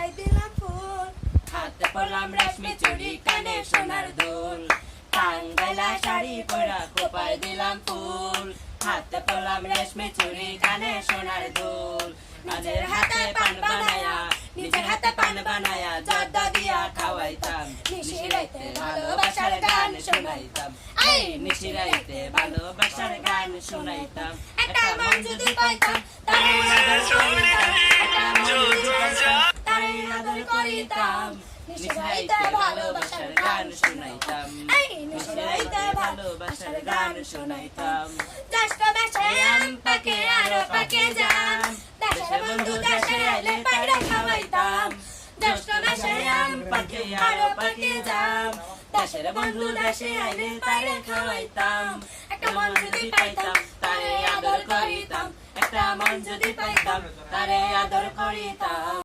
খোপায় দিলাম ফুল, হাতে পরলাম রেশমি চুড়ি কানে সোনার দুল, টাঙ্গাইলা শাড়ি পরা খোপায় দিলাম ফুল, হাতে পরলাম রেশমি চুড়ি কানে সোনার দুল, নিজের হাতে পান বানায়া নিজের হাতে পান বানায়া জর্দা দিয়া খাওয়াইতাম, নিশিরাইতে ভালোবাসার গান শোনাইতাম, এই নিশিরাইতে ভালোবাসার গান শোনাইতাম। একটা মন যদি পাইতাম তারে আদর করিতাম, একটা মন যদি পাইতাম তারে আদর করিতাম, নিশিরাইতে ভালোবাসার গান শোনাইতাম, এই নিশিরাইতে ভালোবাসার গান শোনাইতাম। জ্যৈষ্ঠ মাসে আম পাকে আরো পাকে জাম, দেশের বন্ধু দেশে আইলে পায়রা খাওয়াইতাম, জ্যৈষ্ঠ মাসে আম পাকে আরো পাকে জাম, দেশের বন্ধু দেশে আইলে তারে খাওয়াইতাম, একটা মন যদি পাইতাম তারে আদর করিতাম, একটা মন যদি পাইতাম তারে আদর করিতাম।